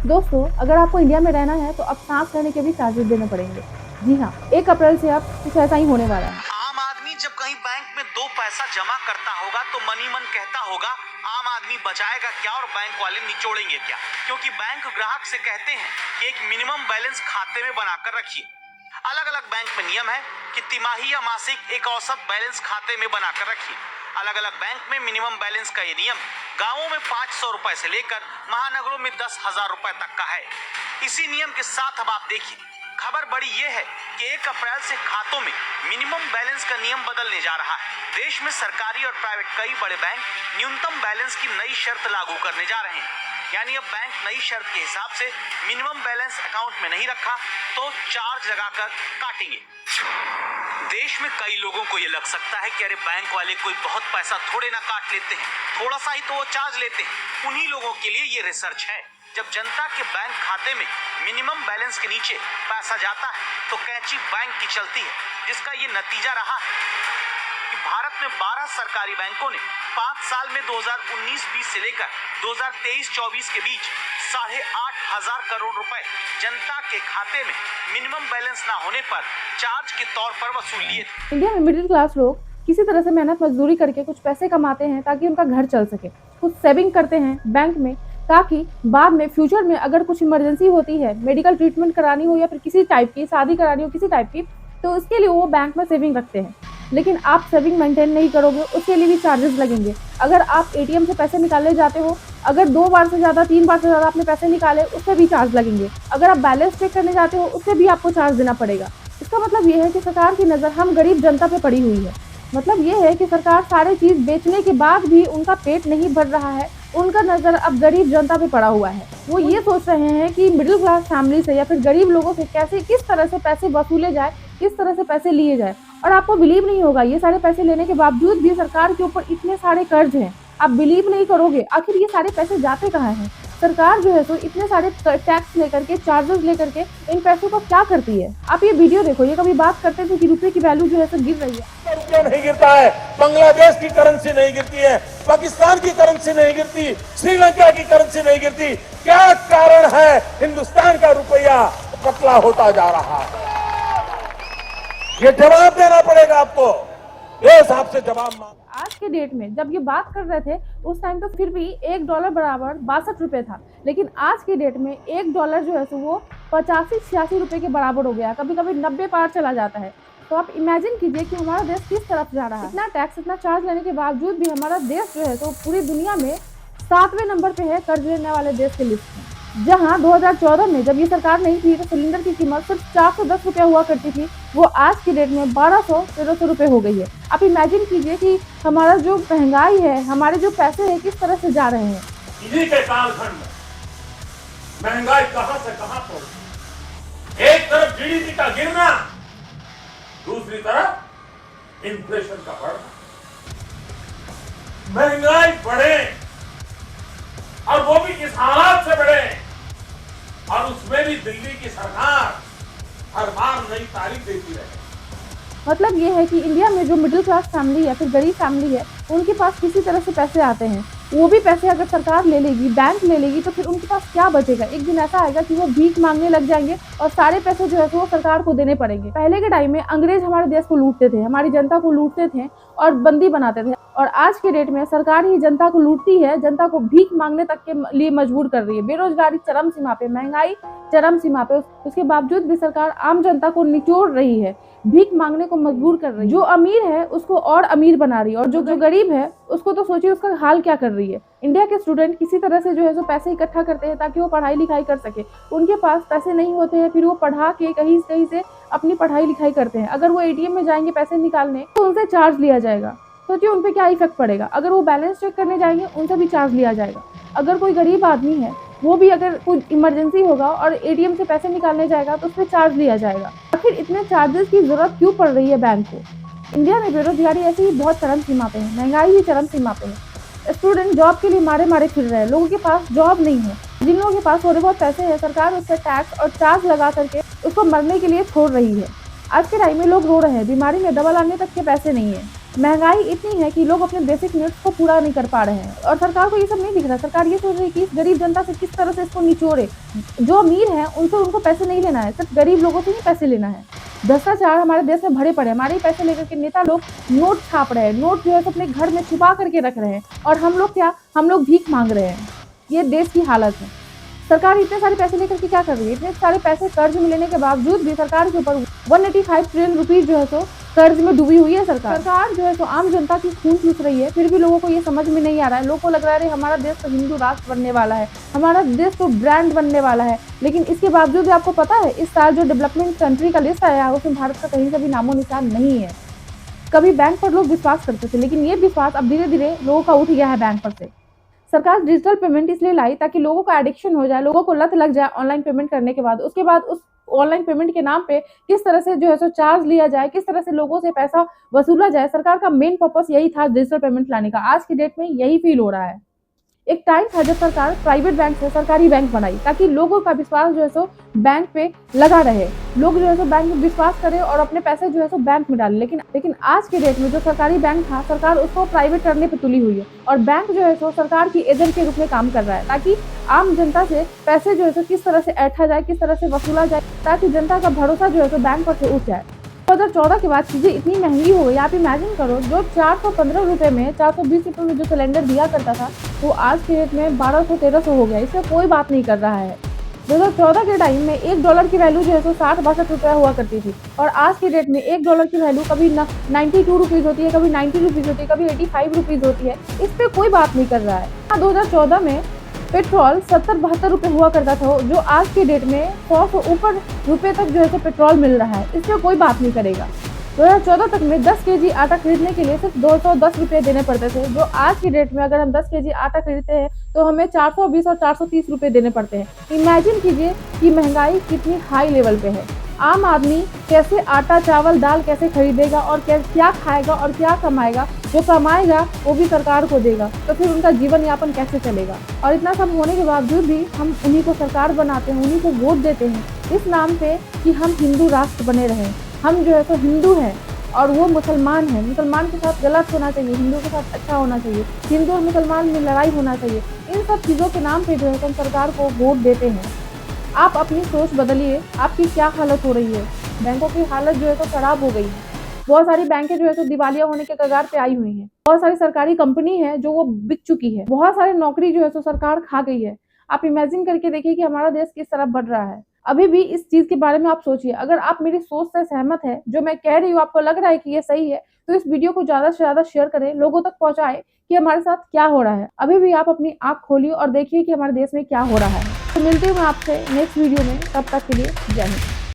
दोस्तों, अगर आपको इंडिया में रहना है तो अब सांस लेने के भी चार्जेस देने पड़ेंगे। जी हाँ, 1 अप्रैल से अब कुछ ऐसा ही होने वाला है। आम आदमी जब कहीं बैंक में 2 पैसा जमा करता होगा तो मनी मन कहता होगा आम आदमी बचाएगा क्या और बैंक वाले निचोड़ेंगे क्या, क्योंकि बैंक ग्राहक से कहते हैं कि एक मिनिमम बैलेंस खाते में बनाकर रखिए। अलग अलग बैंक में नियम है कि तिमाही या मासिक एक औसत बैलेंस खाते में बनाकर रखिए। अलग अलग बैंक में मिनिमम बैलेंस का ये नियम गांवों में 500 रुपए से लेकर महानगरों में 10,000 रुपए तक का है। इसी नियम के साथ अब आप देखिए, खबर बड़ी ये है कि 1 अप्रैल से खातों में मिनिमम बैलेंस का नियम बदलने जा रहा है। देश में सरकारी और प्राइवेट कई बड़े बैंक न्यूनतम बैलेंस की नई शर्त लागू करने जा रहे हैं। यानी अब बैंक नई शर्त के हिसाब से मिनिमम बैलेंस अकाउंट में नहीं रखा तो चार्ज लगाकर काटेंगे। देश में कई लोगों को ये लग सकता है कि अरे बैंक वाले कोई बहुत पैसा थोड़े ना काट लेते हैं, थोड़ा सा ही तो वो चार्ज लेते हैं। उन्हीं लोगों के लिए ये रिसर्च है। जब जनता के बैंक खाते में मिनिमम बैलेंस के नीचे पैसा जाता है तो कैंची बैंक की चलती है, जिसका ये नतीजा रहा है कि भारत में 12 सरकारी बैंकों ने 5 साल में 2019-20 से लेकर 2023-24 के बीच 8,500 करोड़ रुपए जनता के खाते में मिनिमम बैलेंस ना होने पर चार्ज के तौर पर वसूल लिए। इंडिया में मिडिल क्लास लोग किसी तरह से मेहनत मजदूरी करके कुछ पैसे कमाते हैं ताकि उनका घर चल सके। कुछ सेविंग करते हैं बैंक में ताकि बाद में फ्यूचर में अगर कुछ इमरजेंसी होती है, मेडिकल ट्रीटमेंट करानी हो या फिर किसी टाइप की शादी करानी हो किसी टाइप की, तो उसके लिए वो बैंक में सेविंग रखते हैं। लेकिन आप सेविंग मेंटेन नहीं करोगे, उसके लिए भी चार्जेस लगेंगे। अगर आप एटीएम से पैसे निकालने जाते हो, अगर 2 बार से ज़्यादा 3 बार से ज़्यादा आपने पैसे निकाले, उससे भी चार्ज लगेंगे। अगर आप बैलेंस चेक करने जाते हो, उससे भी आपको चार्ज देना पड़ेगा। इसका मतलब ये है कि सरकार की नज़र हम गरीब जनता पे पड़ी हुई है। मतलब ये है कि सरकार सारी चीज़ बेचने के बाद भी उनका पेट नहीं भर रहा है, उनका नज़र अब गरीब जनता पे पड़ा हुआ है। वो ये सोच रहे हैं कि मिडिल क्लास फैमिली से या फिर गरीब लोगों से किस तरह से पैसे वसूले जाए, किस तरह से पैसे लिए जाए। और आपको बिलीव नहीं होगा, ये सारे पैसे लेने के बावजूद भी सरकार के ऊपर इतने सारे कर्ज हैं। आप बिलीव नहीं करोगे, आखिर ये सारे पैसे जाते कहाँ हैं? सरकार जो है सो इतने सारे टैक्स लेकर के, चार्जेस लेकर के इन पैसों को क्या करती है? आप ये वीडियो देखो, ये कभी बात करते थे कि रुपए की वैल्यू जो है सो गिर रही है। रुपया नहीं गिरता है, बांग्लादेश की करेंसी नहीं गिरती है, पाकिस्तान की करेंसी नहीं गिरती, श्रीलंका की करेंसी नहीं गिरती। क्या कारण है हिंदुस्तान का रुपया पतला होता जा रहा है? ये जवाब देना पड़ेगा आपको, ये हिसाब से जवाब मांग। आज के डेट में जब ये बात कर रहे थे उस टाइम तो फिर भी $1 बराबर 62 रुपये था, लेकिन आज के डेट में $1 जो है सो वो 85-86 रुपये के बराबर हो गया, कभी कभी 90 पार चला जाता है। तो आप इमेजिन कीजिए कि हमारा देश किस तरफ जा रहा है। इतना टैक्स, इतना चार्ज लेने के बावजूद भी हमारा देश जो है तो पूरी दुनिया में 7वें नंबर पे है कर्ज लेने वाले देश के लिस्ट में। जहां 2014 में जब ये सरकार नहीं थी तो सिलेंडर की कीमत सिर्फ 410 रुपये हुआ करती थी, वो आज की डेट में 1200-1300 रुपये हो गई है। आप इमेजिन कीजिए कि हमारा जो महंगाई है, हमारे जो पैसे हैं किस तरह से जा रहे हैं। इन्हीं के कालखंड में महंगाई कहां से कहां पहुंची। एक तरफ जीडीपी का गिरना, दूसरी तरफ इन्फ्लेशन का बढ़ना। महंगाई बढ़े और वो भी इस हालात से बढ़े, और उसमें भी दिल्ली की सरकार हर बार नई तारीख देती रहे। मतलब ये है कि इंडिया में जो मिडिल क्लास फैमिली है, फिर गरीब फैमिली है, उनके पास किसी तरह से पैसे आते हैं। वो भी पैसे अगर सरकार ले लेगी, बैंक ले लेगी, तो फिर उनके पास क्या बचेगा? एक दिन ऐसा आएगा कि वो भीख मांगने लग जाएंगे और सारे पैसे जो है वो सरकार को देने पड़ेंगे। पहले के टाइम में अंग्रेज हमारे देश को लूटते थे, हमारी जनता को लूटते थे और बंदी बनाते थे, और आज के डेट में सरकार ही जनता को लूटती है, जनता को भीख मांगने तक के लिए मजबूर कर रही है। बेरोजगारी चरम सीमा पे, महंगाई चरम सीमा पे, उसके बावजूद भी सरकार आम जनता को निचोड़ रही है, भीख मांगने को मजबूर कर रही है। जो अमीर है उसको और अमीर बना रही है, और जो गरीब है उसको तो सोचिए उसका हाल क्या कर रही है। इंडिया के स्टूडेंट किसी तरह से जो है सो पैसे इकट्ठा करते हैं ताकि वो पढ़ाई लिखाई कर सके। उनके पास पैसे नहीं होते हैं, फिर वो पढ़ा के कहीं से अपनी पढ़ाई लिखाई करते हैं। अगर वो एटीएम में जाएंगे पैसे निकालने तो उनसे चार्ज लिया जाएगा। सोचिए उन पे क्या इफेक्ट पड़ेगा। अगर वो बैलेंस चेक करने जाएंगे उनसे भी चार्ज लिया जाएगा। अगर कोई गरीब आदमी है, वो भी अगर कोई इमरजेंसी होगा और एटीएम से पैसे निकालने जाएगा तो उस पर चार्ज लिया जाएगा। आखिर इतने चार्जेस की जरूरत क्यों पड़ रही है बैंक को? इंडिया में बेरोजगारी ऐसे ही बहुत चरम सीमा पे है, महंगाई भी चरम सीमा पे है। स्टूडेंट जॉब के लिए मारे फिर रहे हैं, लोगों के पास जॉब नहीं है। जिन लोगों के पास थोड़े बहुत पैसे हैं, सरकार उस पर टैक्स और चार्ज लगा करके उसको मरने के लिए छोड़ रही है। आज के टाइम में लोग रो रहे हैं, बीमारी में दवा लाने तक के पैसे नहीं है। महंगाई इतनी है कि लोग अपने बेसिक नीड्स को पूरा नहीं कर पा रहे हैं और सरकार को ये सब नहीं दिख रहा। सरकार ये सोच रही है कि इस गरीब जनता से किस तरह से इसको निचोड़े। जो अमीर हैं उनसे उनको पैसे नहीं लेना है, सिर्फ गरीब लोगों से ही पैसे लेना है। भ्रष्टाचार हमारे देश में भरे पड़े, हमारे ही पैसे लेकर के नेता लोग नोट छाप रहे हैं, नोट जो है अपने घर में छुपा करके रख रहे हैं और हम लोग क्या, हम लोग भीख मांग रहे हैं। ये देश की हालत है। सरकार इतने सारे पैसे लेकर के क्या कर रही है? इतने सारे पैसे कर्ज में लेने के बावजूद भी सरकार के ऊपर 185 ट्रिलियन रुपीज जो है सो कर्ज में डूबी हुई है। सरकार जो है सो आम जनता की खून चूस रही है, फिर भी लोगों को ये समझ में नहीं आ रहा है। लोगों को लग रहा है हमारा देश तो हिंदू राष्ट्र बनने वाला है, हमारा देश तो ब्रांड बनने वाला है, लेकिन इसके बावजूद भी आपको पता है इस साल जो डेवलपमेंट कंट्री का लिस्ट आया है उसमें भारत का कहीं से भी नामो निशान नहीं है। कभी बैंक पर लोग विश्वास करते थे, लेकिन ये विश्वास अब धीरे धीरे लोगों का उठ गया है बैंक पर से। सरकार डिजिटल पेमेंट इसलिए लाई ताकि लोगों का एडिक्शन हो जाए, लोगों को लत लग जाए ऑनलाइन पेमेंट करने के बाद। उसके बाद उस ऑनलाइन पेमेंट के नाम पे किस तरह से जो है सो चार्ज लिया जाए, किस तरह से लोगों से पैसा वसूला जाए। सरकार का मेन पर्पस यही था डिजिटल पेमेंट लाने का। आज की डेट में यही फील हो रहा है। एक टाइम था जब सरकार प्राइवेट बैंक से सरकारी बैंक बनाई ताकि लोगों का विश्वास जो है सो बैंक पे लगा रहे, लोग जो है सो बैंक में विश्वास करें और अपने पैसे जो है सो बैंक में डालें। लेकिन आज के डेट में जो सरकारी बैंक था, सरकार उसको प्राइवेट करने पे तुली हुई है और बैंक जो है सो सरकार की एजेंट के रूप में काम कर रहा है ताकि आम जनता से पैसे जो है सो किस तरह से ऐंठा जाए, किस तरह से वसूला जाए, ताकि जनता का भरोसा जो है सो बैंक पर से उठ जाए। 2014 के बाद चीजें इतनी महंगी हो गई, आप इमेजिन करो, जो 415 रुपए में, 420 रुपए में जो सिलेंडर दिया करता था वो आज के रेट में 1200-1300 हो गया। इससे कोई बात नहीं कर रहा है। 2014 के टाइम में $1 की वैल्यू जो है सो 60-62 रुपया हुआ करती थी और आज के डेट में $1 की वैल्यू कभी 92 रुपीज होती है, कभी 90 रुपीज होती है, कभी 85 रुपीज होती है। इस पे कोई बात नहीं कर रहा है। 2014 में पेट्रोल 70-72 रुपए हुआ करता था, जो आज की डेट में 100 से ऊपर रुपए तक जो है तो पेट्रोल मिल रहा है। इस पर कोई बात नहीं करेगा। 2014 तक में 10 केजी आटा खरीदने के लिए सिर्फ 210 रुपए देने पड़ते थे, जो आज की डेट में अगर हम 10 केजी आटा खरीदते हैं तो हमें 420 और 430 रुपए देने पड़ते हैं। इमेजिन कीजिए कि महंगाई कितनी हाई लेवल पे है। आम आदमी कैसे आटा, चावल, दाल कैसे खरीदेगा और क्या खाएगा और क्या कमाएगा? जो कमाएगा वो भी सरकार को देगा, तो फिर उनका जीवन यापन कैसे चलेगा? और इतना सब होने के बावजूद भी हम उन्हीं को सरकार बनाते हैं, उन्हीं को वोट देते हैं इस नाम पे कि हम हिंदू राष्ट्र बने रहें। हम जो है तो हिंदू हैं और वो मुसलमान है। मुसलमान के साथ गलत होना चाहिए, हिंदू के साथ अच्छा होना चाहिए, हिंदू और मुसलमान में लड़ाई होना चाहिए। इन सब चीज़ों के नाम पे जो है हम सरकार को वोट देते हैं। आप अपनी सोच बदलिए। आपकी क्या हालत हो रही है? बैंकों की हालत जो है तो खराब हो गई है। बहुत सारी बैंकें जो है तो दिवालिया होने के कगार पे आई हुई हैं। बहुत सारी सरकारी कंपनी है जो वो बिक चुकी है। बहुत सारी नौकरी जो है तो सरकार खा गई है। आप इमेजिन करके देखिए कि हमारा देश किस तरफ बढ़ रहा है। अभी भी इस चीज के बारे में आप सोचिए। अगर आप मेरी सोच से सहमत है, जो मैं कह रही हूँ आपको लग रहा है कि ये सही है, तो इस वीडियो को ज्यादा से ज्यादा शेयर करें, लोगों तक पहुंचाएं कि हमारे साथ क्या हो रहा है। अभी भी आप अपनी आंख खोलिए और देखिए कि हमारे देश में क्या हो रहा है। तो मिलती हूँ मैं आपसे नेक्स्ट वीडियो में, तब तक के लिए जय हिंद।